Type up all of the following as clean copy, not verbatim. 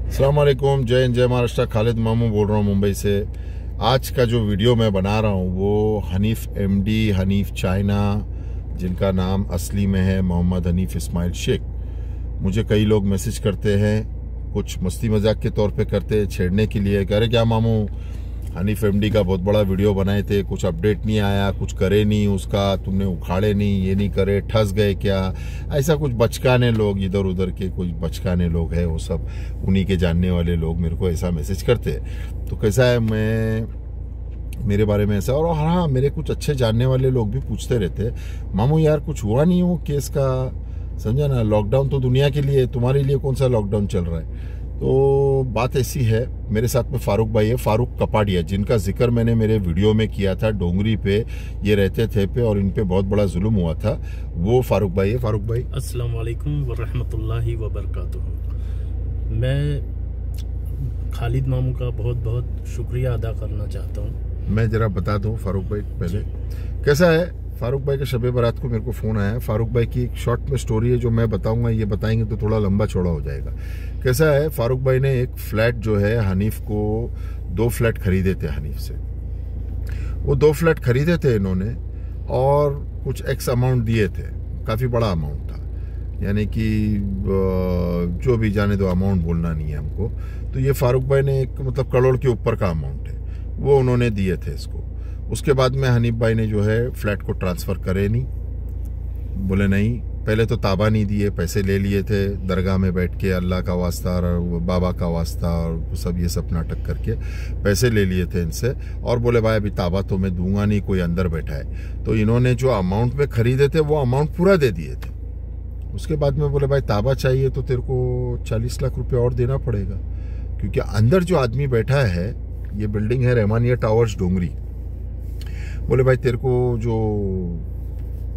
अस्सलाम वालेकुम, जय हिंद, जय महाराष्ट्र। खालिद मामू बोल रहा हूँ मुंबई से। आज का जो वीडियो मैं बना रहा हूँ वो हनीफ एमडी, हनीफ चाइना, जिनका नाम असली में है मोहम्मद हनीफ इस्माइल शेख। मुझे कई लोग मैसेज करते हैं, कुछ मस्ती मजाक के तौर पे करते हैं, छेड़ने के लिए। कह रहे क्या मामू, हनीफ एमडी का बहुत बड़ा वीडियो बनाए थे, कुछ अपडेट नहीं आया, कुछ करे नहीं, उसका तुमने उखाड़े नहीं, ये नहीं करे, ठस गए क्या? ऐसा कुछ बचकाने लोग, इधर उधर के कुछ बचकाने लोग हैं, वो सब उन्हीं के जानने वाले लोग मेरे को ऐसा मैसेज करते हैं। तो कैसा है, मेरे बारे में ऐसा, और हाँ, मेरे कुछ अच्छे जानने वाले लोग भी पूछते रहते, मामू यार कुछ हुआ नहीं वो केस का, समझा ना? लॉकडाउन तो दुनिया के लिए, तुम्हारे लिए कौन सा लॉकडाउन चल रहा है? तो बात ऐसी है, मेरे साथ में फारूक भाई है, फारूक कपाड़िया, जिनका जिक्र मैंने मेरे वीडियो में किया था। डोंगरी पे ये रहते थे पे, और इन पे बहुत बड़ा जुल्म हुआ था। वो फारूक भाई है। फारूक भाई, अस्सलाम वालेकुम वरहमतुल्लाहि वबरकातुहू। मैं खालिद मामू का बहुत बहुत शुक्रिया अदा करना चाहता हूँ। मैं जरा बता दूं फारूक भाई पहले कैसा है। फारूक भाई के शबे बारात को मेरे को फ़ोन आया। फारूक भाई की एक शॉर्ट में स्टोरी है जो मैं बताऊंगा, ये बताएंगे तो थोड़ा लंबा चौड़ा हो जाएगा। कैसा है, फारूक भाई ने एक फ्लैट जो है हनीफ को, 2 फ्लैट खरीदे थे हनीफ से। वो 2 फ्लैट खरीदे थे इन्होंने, और कुछ एक्स अमाउंट दिए थे, काफ़ी बड़ा अमाउंट था, यानी कि जो भी जाने दो, अमाउंट बोलना नहीं है हमको। तो ये फारूक भाई ने एक, मतलब करोड़ के ऊपर का अमाउंट है, वो उन्होंने दिए थे इसको। उसके बाद में हनीफ भाई ने जो है फ्लैट को ट्रांसफ़र करे नहीं, बोले नहीं। पहले तो ताबा नहीं दिए, पैसे ले लिए थे दरगाह में बैठ के, अल्लाह का वास्ता और बाबा का वास्ता और सब ये सब नाटक करके पैसे ले लिए थे इनसे, और बोले भाई अभी ताबा तो मैं दूंगा नहीं, कोई अंदर बैठा है। तो इन्होंने जो अमाउंट में खरीदे थे वो अमाउंट पूरा दे दिए थे। उसके बाद में बोले भाई ताबा चाहिए तो तेरे को 40 लाख रुपये और देना पड़ेगा, क्योंकि अंदर जो आदमी बैठा है, ये बिल्डिंग है रहमानिया टावर्स डोंगरी। बोले भाई तेरे को जो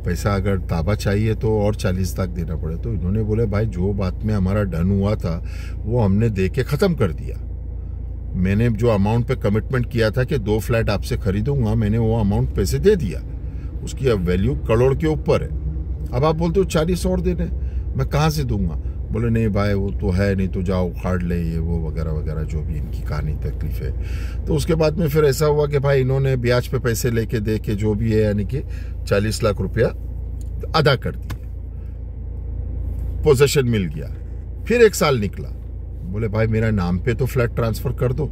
पैसा अगर ताबा चाहिए तो और 40 लाख देना पड़े। तो इन्होंने बोले भाई जो बात में हमारा डन हुआ था वो हमने दे के ख़त्म कर दिया। मैंने जो अमाउंट पे कमिटमेंट किया था कि 2 फ्लैट आपसे खरीदूंगा, मैंने वो अमाउंट पैसे दे दिया, उसकी अब वैल्यू करोड़ के ऊपर है। अब आप बोलते हो 40 और देने, मैं कहाँ से दूंगा? बोले नहीं भाई वो तो है नहीं, तो जाओ उखाड़ ले, ये वो वगैरह वगैरह, जो भी इनकी कहानी तकलीफ है। तो उसके बाद में फिर ऐसा हुआ कि भाई इन्होंने ब्याज पे पैसे लेके दे के जो भी है, यानी कि 40 लाख रुपया अदा कर दिए, पोजेशन मिल गया। फिर 1 साल निकला, बोले भाई मेरा नाम पे तो फ्लैट ट्रांसफ़र कर दो।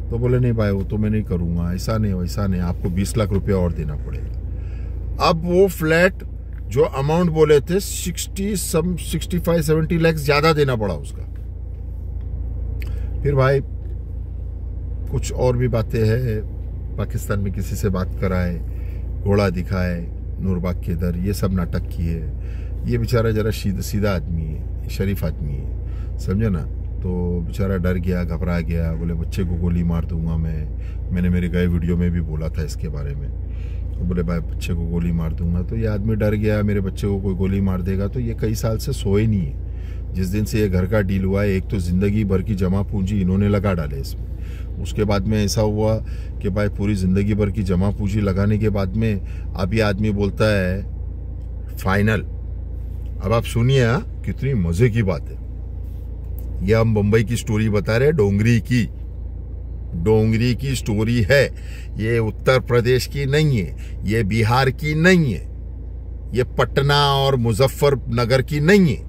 तो बोले नहीं भाई वो तो मैं नहीं करूँगा, ऐसा नहीं वैसा नहीं, आपको 20 लाख रुपया और देना पड़ेगा। अब वो फ्लैट जो अमाउंट बोले थे 65-70 लाख ज्यादा देना पड़ा उसका। फिर भाई कुछ और भी बातें हैं, पाकिस्तान में किसी से बात कराए, घोड़ा दिखाए, नूरबाग के इधर, ये सब नाटक किए। ये बेचारा जरा सीधा आदमी है, शरीफ आदमी है, समझे ना? तो बेचारा डर गया, घबरा गया, बोले बच्चे को गोली मार दूंगा मैंने मेरे गए वीडियो में भी बोला था इसके बारे में। तो बोले भाई बच्चे को गोली मार दूंगा। तो ये आदमी डर गया, मेरे बच्चे को कोई गोली मार देगा। तो ये कई साल से सोए नहीं है। जिस दिन से ये घर का डील हुआ है, एक तो ज़िंदगी भर की जमा पूंजी इन्होंने लगा डाले इसमें। उसके बाद में ऐसा हुआ कि भाई पूरी ज़िंदगी भर की जमा पूंजी लगाने के बाद में अब ये आदमी बोलता है फाइनल। अब आप सुनिए कितनी मज़े की बात है। ये हम मुंबई की स्टोरी बता रहे हैं, डोंगरी की स्टोरी है। ये उत्तर प्रदेश की नहीं है, ये बिहार की नहीं है, ये पटना और मुजफ्फरनगर की नहीं है।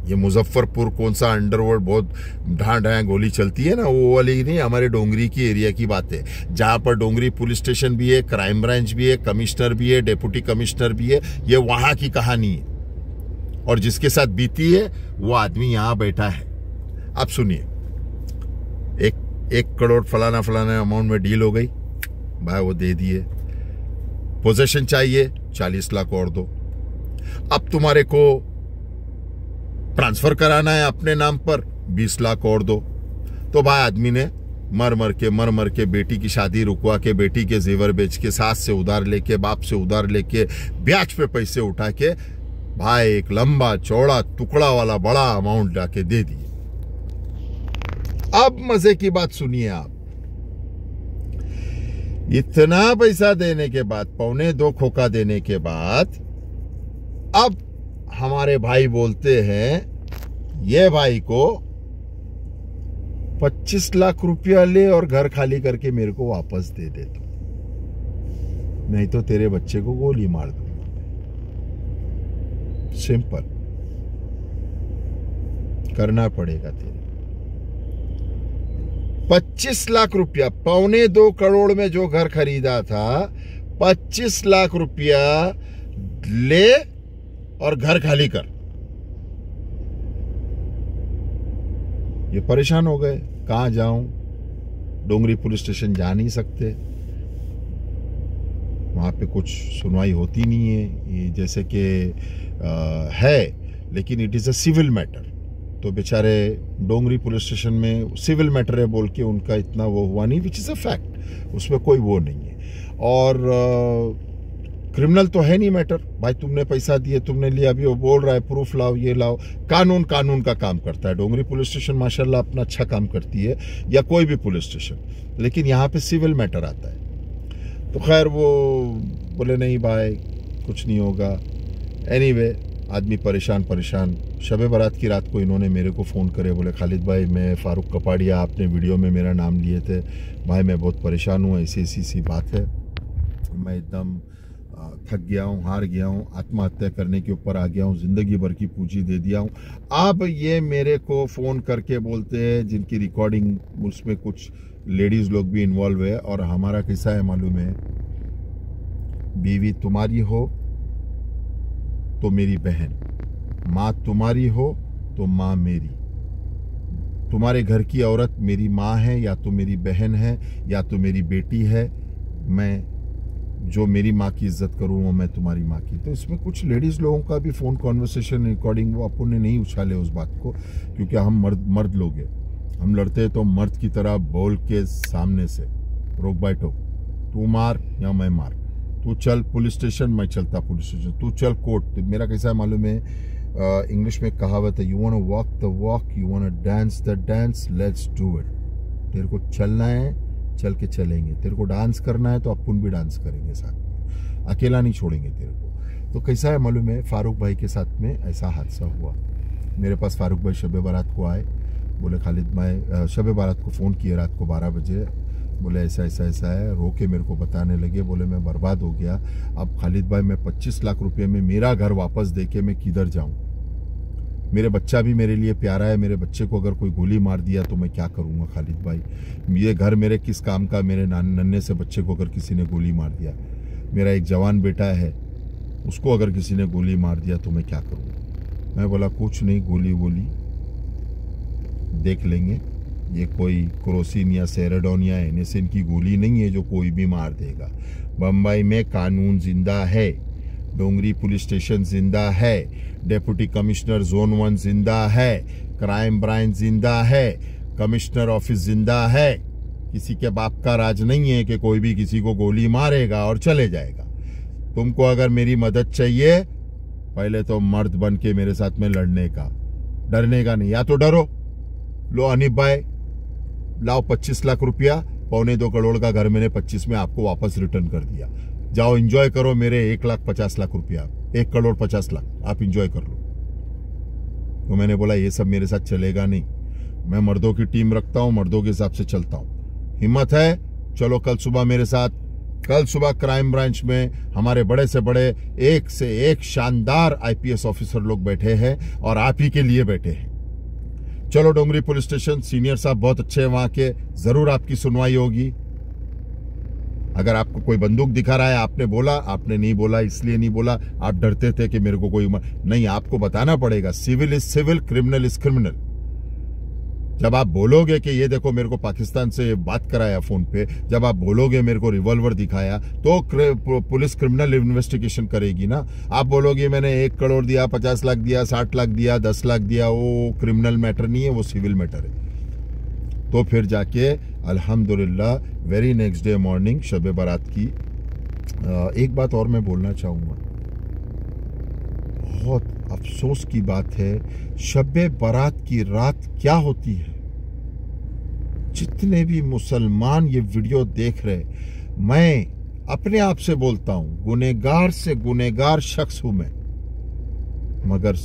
ये मुजफ्फरपुर कौन सा अंडरवर्ल्ड बहुत ढां गोली चलती है ना, वो वाली नहीं, हमारे डोंगरी की एरिया की बात है, जहाँ पर डोंगरी पुलिस स्टेशन भी है, क्राइम ब्रांच भी है, कमिश्नर भी है, डेप्यूटी कमिश्नर भी है। ये वहाँ की कहानी है, और जिसके साथ बीती है वो आदमी यहाँ बैठा है। आप सुनिए, 1 करोड़ फलाना अमाउंट में डील हो गई, भाई वो दे दिए। पोजेशन चाहिए 40 लाख और दो। अब तुम्हारे को ट्रांसफर कराना है अपने नाम पर, 20 लाख और दो। तो भाई आदमी ने मर मर के बेटी की शादी रुकवा के, बेटी के जेवर बेच के, सास से उधार लेके, बाप से उधार लेके, ब्याज पे पैसे उठा के भाई एक लंबा चौड़ा टुकड़ा वाला बड़ा अमाउंट लाके दे दिए। अब मजे की बात सुनिए आप, इतना पैसा देने के बाद, 2.25 खोखा देने के बाद, अब हमारे भाई बोलते हैं ये भाई को 25 लाख रुपया ले और घर खाली करके मेरे को वापस दे दे तू, नहीं तो तेरे बच्चे को गोली मार दूंगा। सिंपल, करना पड़ेगा तेरे। 25 लाख रुपया, 1.25 करोड़ में जो घर खरीदा था, 25 लाख रुपया ले और घर खाली कर। ये परेशान हो गए, कहां जाऊं, डोंगरी पुलिस स्टेशन जा नहीं सकते, वहां पे कुछ सुनवाई होती नहीं है, ये जैसे कि है, लेकिन it is a civil matter. तो बेचारे डोंगरी पुलिस स्टेशन में सिविल मैटर है बोल के उनका इतना वो हुआ नहीं, विच इज अ फैक्ट, उसमें कोई वो नहीं है। और क्रिमिनल तो है नहीं मैटर, भाई तुमने पैसा दिए, तुमने लिया, अभी वो बोल रहा है प्रूफ लाओ, ये लाओ, कानून का काम करता है। डोंगरी पुलिस स्टेशन माशाल्लाह अपना अच्छा काम करती है, या कोई भी पुलिस स्टेशन, लेकिन यहाँ पे सिविल मैटर आता है। तो खैर वो बोले नहीं भाई कुछ नहीं होगा। एनीवे आदमी परेशान। शब बारात की रात को इन्होंने मेरे को फ़ोन करे, बोले खालिद भाई मैं फ़ारूक कपाड़िया, आपने वीडियो में मेरा नाम लिए थे भाई, मैं बहुत परेशान हूँ, ऐसी सी बात है, मैं एकदम थक गया हूँ, हार गया हूँ, आत्महत्या करने के ऊपर आ गया हूँ, ज़िंदगी भर की पूंजी दे दिया हूँ। अब ये मेरे को फ़ोन करके बोलते हैं, जिनकी रिकॉर्डिंग, उसमें कुछ लेडीज़ लोग भी इन्वॉल्व है, और हमारा कैसा है मालूम है, बीवी तुम्हारी हो तो मेरी बहन, माँ तुम्हारी हो तो माँ मेरी, तुम्हारे घर की औरत मेरी माँ है, या तो मेरी बहन है, या तो मेरी बेटी है, मैं जो मेरी माँ की इज्जत करूँ वो मैं तुम्हारी माँ की। तो इसमें कुछ लेडीज़ लोगों का भी फ़ोन कॉन्वर्सेशन रिकॉर्डिंग, वो अपन ने नहीं उछाले उस बात को, क्योंकि हम मर्द लोग हैं, हम लड़ते तो मर्द की तरह बोल के सामने से, रोक बैठो, तू मार या मैं मार, तू चल पुलिस स्टेशन, मैं चलता पुलिस स्टेशन, तू चल कोर्ट। मेरा कैसा है मालूम है, इंग्लिश में कहावत है, you want to walk the walk, you want to dance the dance, let's do it. तेरे को चलना है, चल के चलेंगे, तेरे को डांस करना है तो अपन भी डांस करेंगे साथ में, अकेला नहीं छोड़ेंगे तेरे को। तो कैसा है मालूम है, फारूक भाई के साथ में ऐसा हादसा हुआ। मेरे पास फारूक भाई शब बारात को आए, बोले खालिद भाई, शब बारात को फ़ोन किया रात को 12 बजे, बोले ऐसा है, रो के मेरे को बताने लगे, बोले मैं बर्बाद हो गया, अब खालिद भाई मैं 25 लाख रुपये में मेरा घर वापस दे के मैं किधर जाऊँ, मेरे बच्चा भी मेरे लिए प्यारा है, मेरे बच्चे को अगर कोई गोली मार दिया तो मैं क्या करूँगा खालिद भाई, ये घर मेरे किस काम का, मेरे नन्हे से बच्चे को अगर किसी ने गोली मार दिया, मेरा एक जवान बेटा है, उसको अगर किसी ने गोली मार दिया तो मैं क्या करूँगा। मैं बोला कुछ नहीं, गोली वोली देख लेंगे, ये कोई क्रोसिन या सेरेडोन या एनेसिन की गोली नहीं है जो कोई भी मार देगा। बम्बई में कानून जिंदा है, डोंगरी पुलिस स्टेशन जिंदा है, डेप्यूटी कमिश्नर जोन 1 जिंदा है, क्राइम ब्रांच जिंदा है, कमिश्नर ऑफिस जिंदा है। किसी के बाप का राज नहीं है कि कोई भी किसी को गोली मारेगा और चले जाएगा। तुमको अगर मेरी मदद चाहिए, पहले तो मर्द बन के मेरे साथ में लड़ने का, डरने का नहीं। या तो डरो, लो अनिप भाई लाओ 25 लाख रुपया, 1.25 करोड़ का घर मैंने 25 में आपको वापस रिटर्न कर दिया, जाओ एंजॉय करो मेरे 1,50,00,000 रुपया, 1,50,00,000 आप एंजॉय कर लो। तो मैंने बोला ये सब मेरे साथ चलेगा नहीं, मैं मर्दों की टीम रखता हूँ, मर्दों के हिसाब से चलता हूँ। हिम्मत है, चलो कल सुबह मेरे साथ, कल सुबह क्राइम ब्रांच में हमारे बड़े से बड़े एक से एक शानदार IPS ऑफिसर लोग बैठे हैं और आप ही के लिए बैठे हैं। चलो डोंगरी पुलिस स्टेशन, सीनियर साहब बहुत अच्छे हैं वहां के, जरूर आपकी सुनवाई होगी। अगर आपको कोई बंदूक दिखा रहा है, आपने बोला, आपने नहीं बोला, इसलिए नहीं बोला, आप डरते थे कि मेरे को कोई नहीं, आपको बताना पड़ेगा। Civil is civil, criminal is criminal. जब आप बोलोगे कि ये देखो मेरे को पाकिस्तान से बात कराया फोन पे, जब आप बोलोगे मेरे को रिवॉल्वर दिखाया, तो पुलिस क्रिमिनल इन्वेस्टिगेशन करेगी ना। आप बोलोगे मैंने 1 करोड़ दिया, 50 लाख दिया, 60 लाख दिया, 10 लाख दिया, वो क्रिमिनल मैटर नहीं है, वो सिविल मैटर है। तो फिर जाके अल्हम्दुलिल्लाह वेरी नेक्स्ट डे मॉर्निंग शब बारात की। एक बात और मैं बोलना चाहूँगा, बहुत अफसोस की बात है, शब बारात की रात क्या होती है। जितने भी मुसलमान ये वीडियो देख रहे, मैं अपने आप से बोलता हूँ, गुनहगार से गुनहगार शख्स हूं मैं, मगर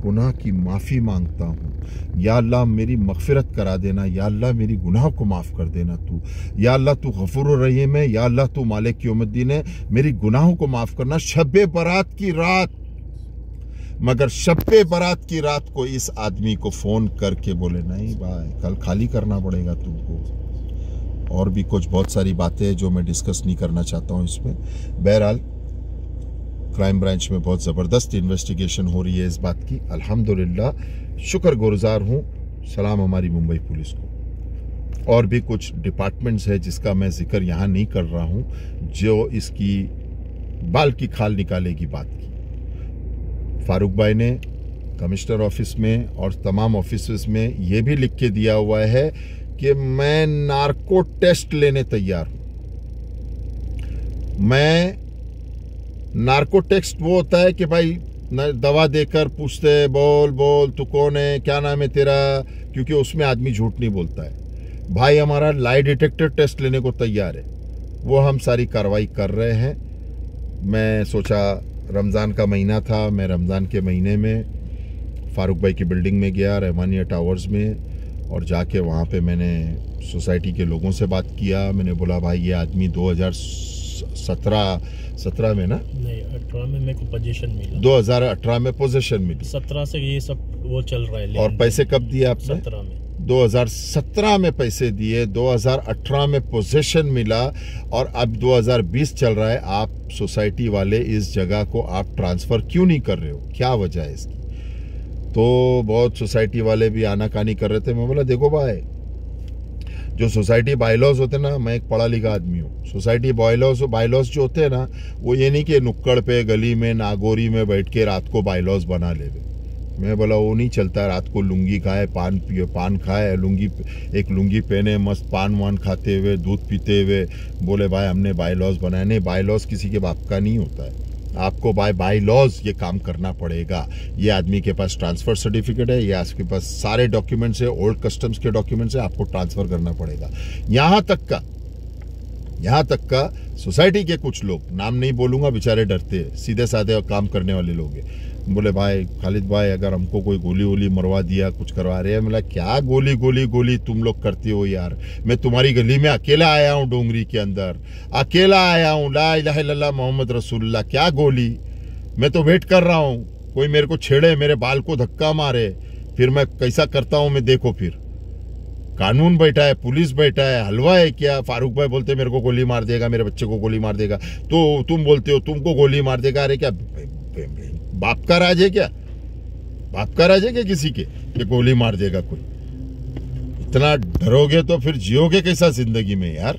गुनाह की माफ़ी मांगता हूँ। या अल्लाह मेरी मग़फ़िरत करा देना, या अल्लाह मेरी गुनाह को माफ़ कर देना तू। या अल्लाह तू गफ़ूर रहीम है, या अल्लाह तू मालिक यौमुद्दीन है, मेरी गुनाहों को माफ़ करना। शब-ए बारात की रात, मगर शब-ए बारात की रात को इस आदमी को फ़ोन करके बोले नहीं भाई कल खाली करना पड़ेगा तुमको। और भी कुछ बहुत सारी बातें हैं जो मैं डिस्कस नहीं करना चाहता हूँ इसमें। बहरहाल क्राइम ब्रांच में बहुत ज़बरदस्त इन्वेस्टिगेशन हो रही है इस बात की। अल्हम्दुलिल्लाह शुक्रगुजार हूँ। सलाम हमारी मुंबई पुलिस को। और भी कुछ डिपार्टमेंट्स है जिसका मैं जिक्र यहाँ नहीं कर रहा हूँ, जो इसकी बाल की खाल निकालेगी बात की। फारूक भाई ने कमिश्नर ऑफिस में और तमाम ऑफिस में ये भी लिख के दिया हुआ है कि मैं नार्को टेस्ट लेने तैयार हूँ। मैं नार्को टेस्ट वो होता है कि भाई दवा देकर पूछते बोल बोल तू कौन है, क्या नाम है तेरा, क्योंकि उसमें आदमी झूठ नहीं बोलता है। भाई हमारा लाई डिटेक्टर टेस्ट लेने को तैयार है, वो हम सारी कार्रवाई कर रहे हैं। मैं सोचा रमज़ान का महीना था, मैं रमज़ान के महीने में फारूक भाई की बिल्डिंग में गया, रहमानिया टावर्स में, और जाके वहाँ पे मैंने सोसाइटी के लोगों से बात किया। मैंने बोला भाई ये आदमी 2017 में ना, नहीं 18 में मेरे को पोजीशन मिला, 2018 में पोजीशन मिली, 17 से ये सब वो चल रहा है। और पैसे कब दिए आपने? 17 में। 2017 में पैसे दिए, 2018 में पोजीशन मिला, और अब 2020 चल रहा है। आप सोसाइटी वाले इस जगह को आप ट्रांसफ़र क्यों नहीं कर रहे हो, क्या वजह है इसकी? तो बहुत सोसाइटी वाले भी आनाकानी कर रहे थे। मैं बोला देखो भाई, जो सोसाइटी बायलॉज होते हैं ना, मैं एक पढ़ा लिखा आदमी हूँ। सोसाइटी बायलॉज जो होते हैं ना, वो ये नहीं कि नुक्कड़ पे गली में नागोरी में बैठ के रात को बायलॉज बना ले। मैं बोला वो नहीं चलता। रात को लुंगी खाए, पान पिए, पान खाए, एक लुंगी पहने, मस्त पान वान खाते हुए, दूध पीते हुए बोले भाई हमने बायलॉज बनाए। नहीं, बायलॉज किसी के बाप का नहीं होता है। आपको बाय लॉज ये काम करना पड़ेगा। ये आदमी के पास ट्रांसफ़र सर्टिफिकेट है, ये आपके पास सारे डॉक्यूमेंट्स है, ओल्ड कस्टम्स के डॉक्यूमेंट्स है, आपको ट्रांसफ़र करना पड़ेगा। यहाँ तक का सोसाइटी के कुछ लोग, नाम नहीं बोलूँगा, बेचारे डरते हैं, सीधे साधे काम करने वाले लोग हैं। बोले भाई खालिद भाई अगर हमको कोई गोली वोली मरवा दिया, कुछ करवा रहे हैं। मैं बोला क्या गोली तुम लोग करते हो यार? मैं तुम्हारी गली में अकेला आया हूँ, डोंगरी के अंदर अकेला आया हूँ। ला इलाहा इल्लल्लाह मोहम्मद रसूलुल्लाह, क्या गोली? मैं तो वेट कर रहा हूँ कोई मेरे को छेड़े, मेरे बाल को धक्का मारे, फिर मैं कैसा करता हूँ मैं देखो। फिर कानून बैठा है, पुलिस बैठा है, हलवा है क्या? फारूक भाई बोलते मेरे को गोली मार देगा, मेरे बच्चे को गोली मार देगा, तो तुम बोलते हो तुमको गोली मार देगा। अरे क्या बाप का राज है क्या? बाप का राज है क्या किसी के कि गोली मार देगा कोई? इतना डरोगे तो फिर जियोगे कैसा जिंदगी में यार?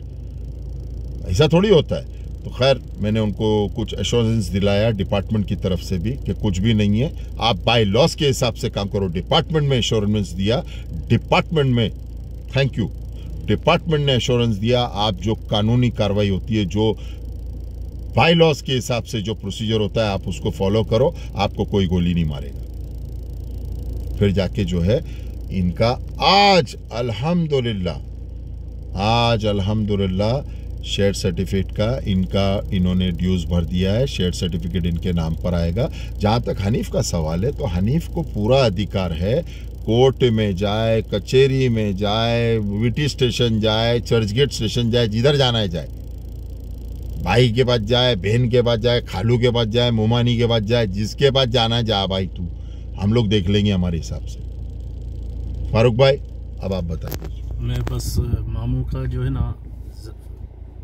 ऐसा थोड़ी होता है। तो खैर मैंने उनको कुछ एश्योरेंस दिलाया डिपार्टमेंट की तरफ से भी कि कुछ भी नहीं है, आप बाय लॉस के हिसाब से काम करो। डिपार्टमेंट में एश्योरेंस दिया, डिपार्टमेंट में थैंक यू, डिपार्टमेंट ने एश्योरेंस दिया आप जो कानूनी कार्रवाई होती है, जो बाय लॉस के हिसाब से जो प्रोसीजर होता है, आप उसको फॉलो करो, आपको कोई गोली नहीं मारेगा। फिर जाके जो है इनका आज अल्हम्दुलिल्लाह शेयर सर्टिफिकेट का इन्होंने ड्यूज भर दिया है। शेयर सर्टिफिकेट इनके नाम पर आएगा। जहाँ तक हनीफ का सवाल है, तो हनीफ को पूरा अधिकार है, कोर्ट में जाए, कचहरी में जाए, वीटी स्टेशन जाए, चर्चगेट स्टेशन जाए, जिधर जाना है जाए, भाई के पास जाए, बहन के पास जाए, खालू के पास जाए, मोमानी के पास जाए, जिसके पास जाना है जा भाई तू, हम लोग देख लेंगे हमारे हिसाब से। फारूक भाई अब आप बताइए। मैं बस मामू का जो है ना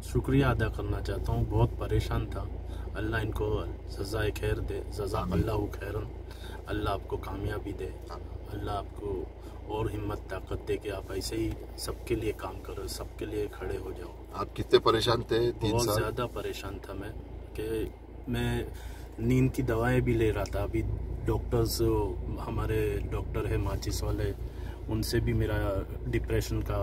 शुक्रिया अदा करना चाहता हूँ। बहुत परेशान था, अल्लाह इनको सज़ाए खैर दे, जज़ा अल्लाह खैरन, अल्लाह आपको कामयाबी दे, अल्लाह आपको और हिम्मत ताकत दे कि आप ऐसे ही सबके लिए काम करो, सबके लिए खड़े हो जाओ। आप कितने परेशान थे? 3 साल। बहुत ज़्यादा परेशान था मैं कि मैं नींद की दवाएं भी ले रहा था। अभी डॉक्टर्स, हमारे डॉक्टर है माचिस वाले, उनसे भी मेरा डिप्रेशन का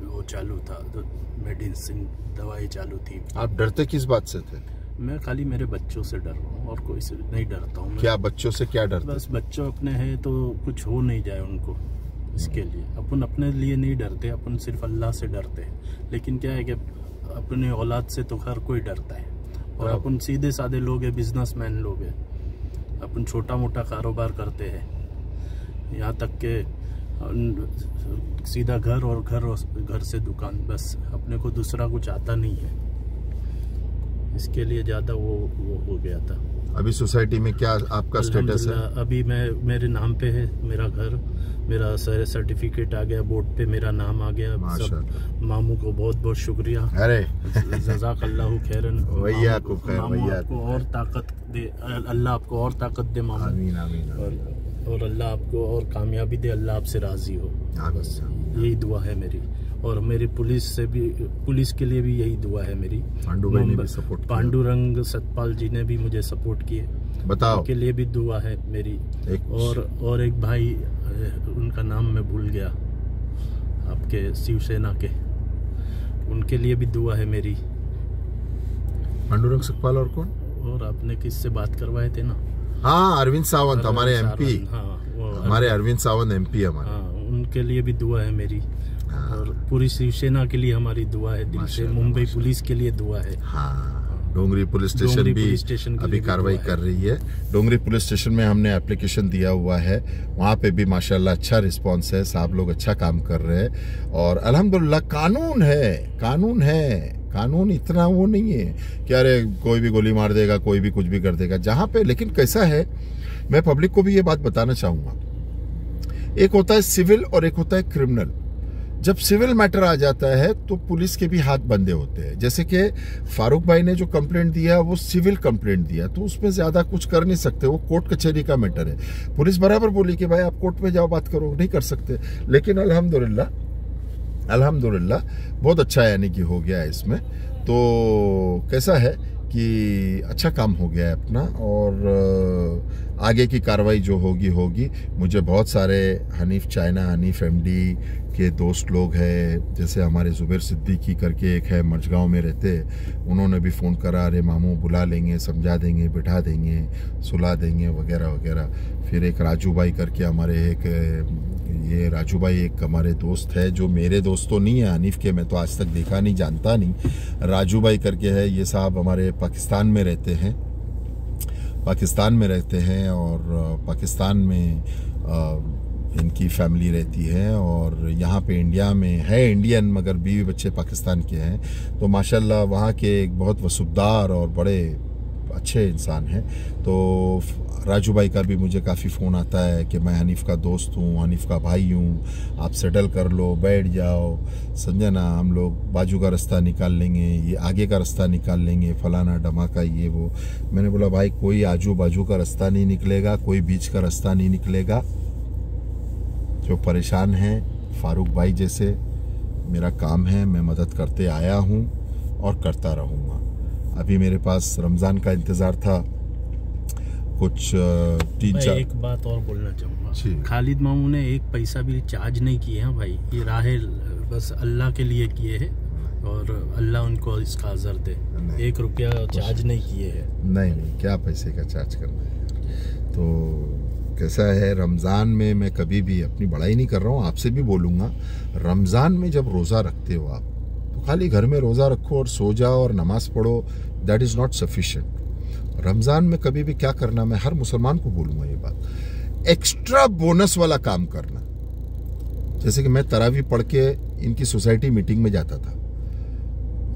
वो चालू था, तो मेडिसिन दवाई चालू थी। आप डरते किस बात से थे? मैं खाली मेरे बच्चों से डर रहा हूँ और कोई से नहीं डरता हूँ। क्या बच्चों से क्या डरते? बस बच्चों अपने हैं तो कुछ हो नहीं जाए उनको, इसके लिए। अपन अपने लिए नहीं डरते, अपन सिर्फ अल्लाह से डरते हैं। लेकिन क्या है कि अपने औलाद से तो हर कोई डरता है, और अपन सीधे साधे लोग हैं, बिजनेसमैन लोग हैं। अपन छोटा मोटा कारोबार करते हैं, यहाँ तक के सीधा घर और घर से दुकान, बस अपने को दूसरा कुछ आता नहीं है, इसके लिए ज़्यादा वो हो गया था। अभी सोसाइटी में क्या आपका स्टेटस है? अभी मेरे नाम पे है मेरा घर, मेरा सर्टिफिकेट आ गया, बोर्ड पे मेरा नाम आ गया। सब मामू को बहुत बहुत शुक्रिया। अरे जज़ाकल्लाहु खैरन। भैया को खैर, भैया आपको और ताकत दे, अल्लाह आपको और ताकत दे मामू। आमीन आमीन। और अल्लाह आपको और कामयाबी दे, अल्लाह आपसे राजी हो, बस यही दुआ है मेरी। और मेरी पुलिस के लिए भी यही दुआ है मेरी। पांडुरंग सतपाल जी ने भी मुझे सपोर्ट किए, बताओ, उनके लिए भी दुआ है मेरी। और एक भाई, उनका नाम मैं भूल गया, आपके शिवसेना के, उनके लिए भी दुआ है मेरी। पांडुरंग सतपाल और कौन? और आपने किससे बात करवाए थे ना? हाँ, अरविंद सावंत, हमारे एमपी। हाँ, हमारे अरविंद सावंत एमपी हमारे। हाँ, उनके लिए भी दुआ है मेरी। और पूरी शिवसेना के लिए हमारी दुआ है दिल से। मुंबई पुलिस के लिए दुआ है। हाँ, डोंगरी पुलिस स्टेशन भी अभी कार्रवाई कर रही है। डोंगरी पुलिस स्टेशन में हमने एप्लीकेशन दिया हुआ है, वहाँ पे भी माशाल्लाह अच्छा रिस्पांस है, साहब लोग अच्छा काम कर रहे हैं। और अल्हम्दुलिल्लाह कानून है, कानून इतना वो नहीं है कि अरे कोई भी गोली मार देगा, कोई भी कुछ भी कर देगा जहाँ पे। लेकिन कैसा है, मैं पब्लिक को भी ये बात बताना चाहूँगा, एक होता है सिविल और एक होता है क्रिमिनल। जब सिविल मैटर आ जाता है तो पुलिस के भी हाथ बंधे होते हैं। जैसे कि फारूक भाई ने जो कंप्लेंट दिया वो सिविल कंप्लेंट दिया, तो उसमें ज्यादा कुछ कर नहीं सकते, वो कोर्ट कचहरी का मैटर है। पुलिस बराबर बोली कि भाई आप कोर्ट में जाओ, बात करो, नहीं कर सकते। लेकिन अल्हम्दुलिल्लाह बहुत अच्छा यानी कि हो गया है इसमें। तो कैसा है कि अच्छा काम हो गया है अपना, और आगे की कार्रवाई जो होगी। मुझे बहुत सारे हनीफ एमडी के दोस्त लोग हैं, जैसे हमारे जुबैर सिद्दीकी करके एक है, मर्जगांव में रहते हैं, उन्होंने भी फ़ोन करा, अरे मामू बुला लेंगे, समझा देंगे, बिठा देंगे, सुला देंगे वगैरह वगैरह। फिर एक राजू भाई करके हमारे ये राजू भाई एक हमारे दोस्त है, जो मेरे दोस्त तो नहीं है हनीफ के, मैं तो आज तक देखा नहीं, जानता नहीं। राजू भाई करके है, ये साहब हमारे पाकिस्तान में रहते हैं और पाकिस्तान में इनकी फैमिली रहती है, और यहाँ पे इंडिया में है इंडियन, मगर बीवी बच्चे पाकिस्तान के हैं। तो माशाल्लाह वहाँ के एक बहुत वसूबदार और बड़े अच्छे इंसान हैं। तो राजू भाई का भी मुझे काफ़ी फ़ोन आता है कि मैं हनीफ का दोस्त हूँ, हनीफ का भाई हूँ, आप सेटल कर लो, बैठ जाओ, समझे ना, हम लोग बाजू का रास्ता निकाल लेंगे, ये आगे का रास्ता निकाल लेंगे, फलाना धमाका ये वो। मैंने बोला भाई कोई आजू बाजू का रास्ता नहीं निकलेगा, कोई बीच का रास्ता नहीं निकलेगा। जो परेशान हैं फारूक भाई जैसे, मेरा काम है, मैं मदद करते आया हूँ और करता रहूँगा। अभी मेरे पास रमज़ान का इंतज़ार था, कुछ 3-4। एक बात और बोलना चाहूँगा, खालिद मामू ने एक पैसा भी चार्ज नहीं किए हैं भाई, ये राहे बस अल्लाह के लिए किए हैं, और अल्लाह उनको इसका अजर दे। 1 रुपया चार्ज नहीं किए हैं। नहीं, क्या पैसे का चार्ज करना है। तो कैसा है, रमज़ान में मैं कभी भी अपनी बड़ाई नहीं कर रहा हूँ, आपसे भी बोलूँगा, रमज़ान में जब रोज़ा रखते हो आप, तो खाली घर में रोज़ा रखो और सो जाओ और नमाज़ पढ़ो, that is not sufficient. Ramzan में कभी भी क्या करना, मैं हर मुसलमान को बोलूँगा ये बात, एक्स्ट्रा बोनस वाला काम करना। जैसे कि मैं तरावी पढ़ के इनकी सोसाइटी मीटिंग में जाता था,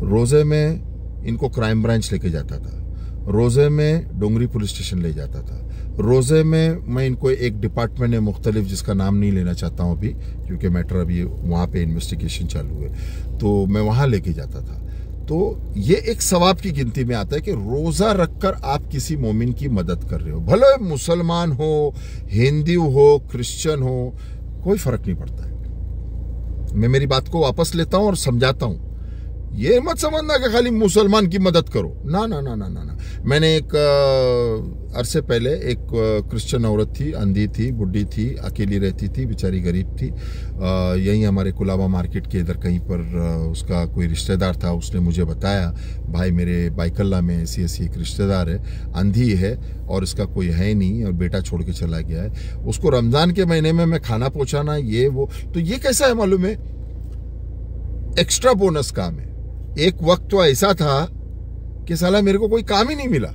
रोज़े में इनको क्राइम ब्रांच लेके जाता था, रोज़े में डोंगरी पुलिस स्टेशन ले जाता था, रोज़े में मैं इनको एक डिपार्टमेंट है मुख्तलिफ, जिसका नाम नहीं लेना चाहता हूँ अभी, क्योंकि मैटर अभी वहाँ पे इन्वेस्टिगेशन चालू है, तो मैं वहाँ लेके जाता था। तो ये एक सवाब की गिनती में आता है कि रोज़ा रखकर आप किसी मोमिन की मदद कर रहे हो, भले मुसलमान हो, हिंदू हो, क्रिश्चियन हो, कोई फ़र्क नहीं पड़ता है। मैं मेरी बात को वापस लेता हूँ और समझाता हूँ, ये मत समझना कि खाली मुसलमान की मदद करो, ना ना ना ना ना ना। मैंने एक अरसे पहले एक क्रिश्चियन औरत थी, अंधी थी, बुढ़ी थी, अकेली रहती थी, बेचारी गरीब थी, यहीं हमारे कुलाबा मार्केट के इधर कहीं पर उसका कोई रिश्तेदार था, उसने मुझे बताया भाई मेरे बाइकल्ला में ऐसी एक रिश्तेदार है, अंधी है और इसका कोई है नहीं और बेटा छोड़ के चला गया है, उसको रमज़ान के महीने में मैं खाना पहुँचाना, ये वो। तो ये कैसा है मालूम है, एक्स्ट्रा बोनस काम है। एक वक्त तो ऐसा था कि साला मेरे को कोई काम ही नहीं मिला,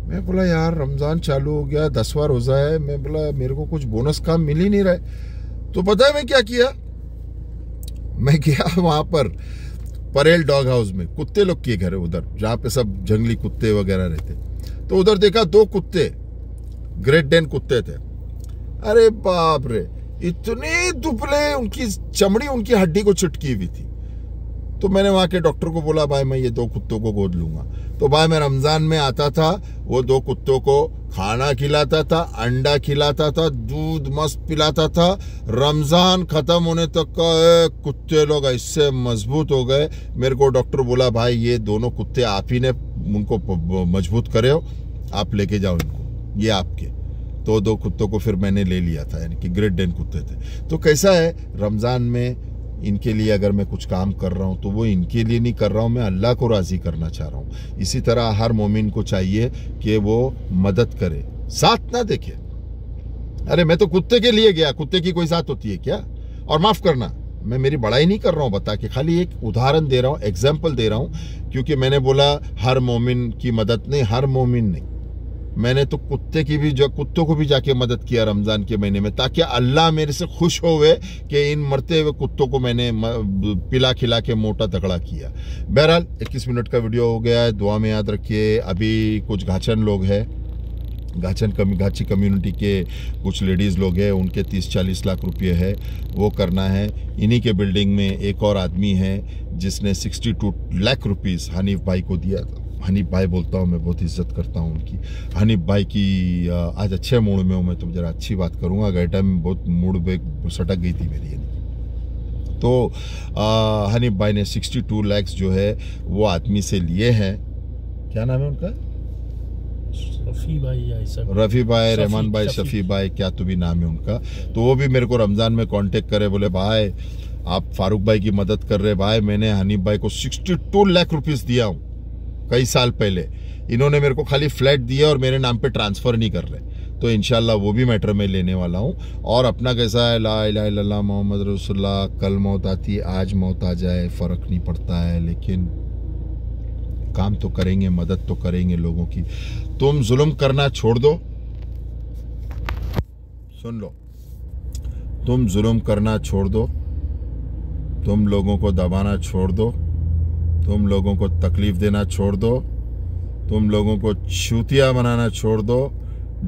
मैं बोला यार रमज़ान चालू हो गया, 10वां रोज़ा है, मैं बोला मेरे को कुछ बोनस काम मिल ही नहीं रहा है। तो पता है मैं क्या किया, मैं गया वहाँ पर परेल डॉग हाउस में, कुत्ते लोग के घर है उधर, जहाँ पे सब जंगली कुत्ते वगैरह रहते। तो उधर देखा 2 कुत्ते, ग्रेट डेन कुत्ते थे। अरे बाप रे, इतने दुबले, उनकी चमड़ी उनकी हड्डी को चिटकी हुई थी। तो मैंने वहाँ के डॉक्टर को बोला भाई मैं ये 2 कुत्तों को गोद लूंगा। तो भाई मैं रमज़ान में आता था, वो 2 कुत्तों को खाना खिलाता था, अंडा खिलाता था, दूध मस्त पिलाता था। रमज़ान ख़त्म होने तक का कुत्ते लोग ऐसे मजबूत हो गए। मेरे को डॉक्टर बोला भाई ये दोनों कुत्ते आप ही ने उनको मजबूत करे हो, आप लेके जाओ इनको, ये आपके। तो 2 कुत्तों को फिर मैंने ले लिया था, यानी कि ग्रेट डेन कुत्ते थे। तो कैसा है, रमज़ान में इनके लिए अगर मैं कुछ काम कर रहा हूँ तो वो इनके लिए नहीं कर रहा हूँ, मैं अल्लाह को राज़ी करना चाह रहा हूँ। इसी तरह हर मोमिन को चाहिए कि वो मदद करे, साथ ना देखे। अरे मैं तो कुत्ते के लिए गया, कुत्ते की कोई साथ होती है क्या? और माफ़ करना, मैं मेरी बड़ाई नहीं कर रहा हूँ बता के, खाली एक उदाहरण दे रहा हूँ, एग्जाम्पल दे रहा हूँ। क्योंकि मैंने बोला हर मोमिन की मदद नहीं, हर मोमिन नहीं, मैंने तो कुत्तों को भी जाके मदद किया रमज़ान के महीने में, ताकि अल्लाह मेरे से खुश होवे कि इन मरते हुए कुत्तों को मैंने पिला खिला के मोटा तगड़ा किया। बहरहाल 21 मिनट का वीडियो हो गया है, दुआ में याद रखिए। अभी कुछ घाचन लोग हैं, घाची कम्युनिटी के कुछ लेडीज़ लोग हैं, उनके 30-40 लाख रुपये है, वो करना है। इन्हीं के बिल्डिंग में एक और आदमी है जिसने 62 लाख रुपीज़ हनीफ भाई को दिया था। हनीफ भाई बोलता हूँ मैं, बहुत इज्जत करता हूँ उनकी। हनीफ भाई की आज अच्छे मूड में हूँ मैं, तो ज़रा अच्छी बात करूँगा। गए टाइम बहुत मूड पे सटक गई थी मेरी। तो हनीफ भाई ने 62 लाख जो है वो आदमी से लिए हैं। क्या नाम है उनका? रफ़ी भाई, रहमान भाई, शफी भाई, क्या तो भी नाम है उनका। तो वो भी मेरे को रमज़ान में कांटेक्ट करे, बोले भाई आप फारूक भाई की मदद कर रहे भाई, मैंने हनीफ भाई को 62 लाख रुपीस दिया हूँ कई साल पहले। इन्होंने मेरे को खाली फ्लैट दिया और मेरे नाम पे ट्रांसफ़र नहीं कर रहे। तो इंशाल्लाह वो भी मैटर में लेने वाला हूँ। और अपना कैसा है, ला इलाहा इल्लल्लाह मोहम्मद रसूलुल्लाह, कल मौत आती है, आज मौत आ जाए, फ़र्क नहीं पड़ता है, लेकिन काम तो करेंगे, मदद तो करेंगे लोगों की। तुम जुल्म करना छोड़ दो, सुन लो, तुम जुल्म करना छोड़ दो, तुम लोगों को दबाना छोड़ दो, तुम लोगों को तकलीफ देना छोड़ दो, तुम लोगों को चूतिया बनाना छोड़ दो,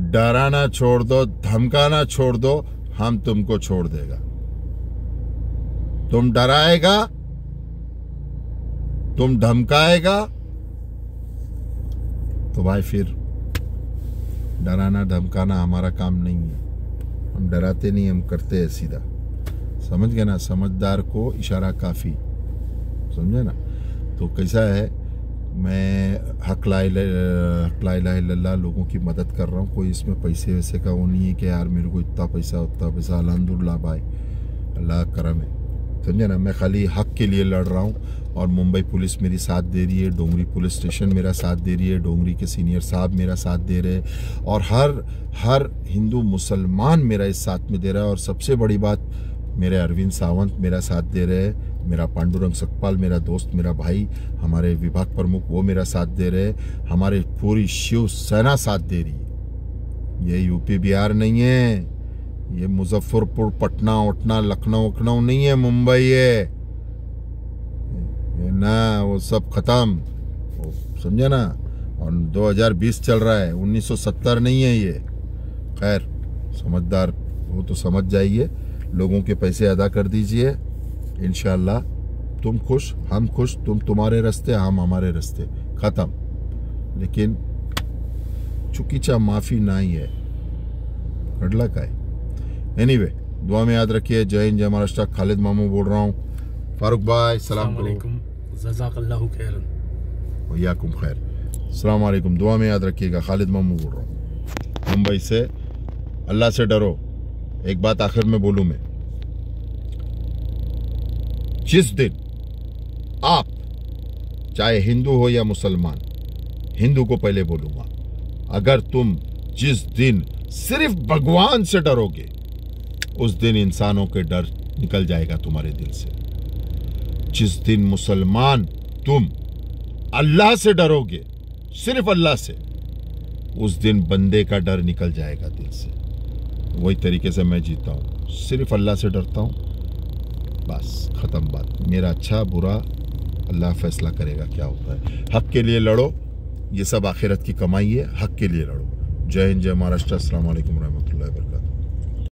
डराना छोड़ दो, धमकाना छोड़ दो, हम तुमको छोड़ देगा। तुम डराएगा, तुम धमकाएगा, तो भाई फिर डराना धमकाना हमारा काम नहीं है। हम डराते नहीं, हम करते हैं सीधा। समझ गए ना? समझदार को इशारा काफ़ी, समझे ना? तो कैसा है, मैं हक ला इलाहा इल्लल्लाह लोगों की मदद कर रहा हूँ। कोई इसमें पैसे वैसे का वो नहीं है कि यार मेरे को इतना पैसा उतना पैसा। अल्हम्दुलिल्लाह भाई, अल्लाह करम है, समझे ना? मैं खाली हक के लिए लड़ रहा हूँ। और मुंबई पुलिस मेरी साथ दे रही है, डोंगरी पुलिस स्टेशन मेरा साथ दे रही है, डोंगरी के सीनियर साहब मेरा साथ दे रहे हैं, और हर हिंदू मुसलमान मेरा इस साथ में दे रहा है। और सबसे बड़ी बात, मेरे अरविंद सावंत मेरा साथ दे रहे हैं, मेरा पांडुरंग सकपाल मेरा दोस्त, मेरा भाई, हमारे विभाग प्रमुख वो मेरा साथ दे रहे हैं, हमारे पूरी शिव सेना साथ दे रही है। ये यूपी बिहार नहीं है, ये मुजफ्फरपुर, पटना वटना, लखनऊ नहीं है, मुंबई है ना, वो सब खत्म, समझे ना? और 2020 चल रहा है, 1970 नहीं है ये। खैर, समझदार वो तो समझ जाइए, लोगों के पैसे अदा कर दीजिए, इंशाल्लाह तुम खुश, हम खुश, तुम तुम्हारे रास्ते, हम हमारे रास्ते, खत्म। लेकिन चुकीचा माफ़ी नहीं है, कड़ला का है। एनीवे, दुआ में याद रखिए। जय हिंद, जय महाराष्ट्र। खालिद मामू बोल रहा हूँ। फारूक भाई सलाम करो। जज़ाकल्लाहु खैरन। वयाकुम खैर। अस्सलाम वालेकुम। दुआ में याद रखिएगा। खालिद मामू बोल रहा हूँ मुंबई से। अल्लाह से डरो। एक बात आखिर में बोलूँ मैं, जिस दिन आप चाहे हिंदू हो या मुसलमान, हिंदू को पहले बोलूंगा, अगर तुम जिस दिन सिर्फ भगवान से डरोगे, उस दिन इंसानों के डर निकल जाएगा तुम्हारे दिल से। जिस दिन मुसलमान तुम अल्लाह से डरोगे, सिर्फ अल्लाह से, उस दिन बंदे का डर निकल जाएगा दिल से। वही तरीके से मैं जीता हूँ, सिर्फ अल्लाह से डरता हूँ, बस ख़त्म बात। मेरा अच्छा बुरा अल्लाह फैसला करेगा क्या होता है। हक़ के लिए लड़ो, ये सब आखिरत की कमाई है, हक़ के लिए लड़ो। जय हिंद, जय महाराष्ट्र, अस्सलाम वालेकुम रहमतुल्लाहि व बरकातहू।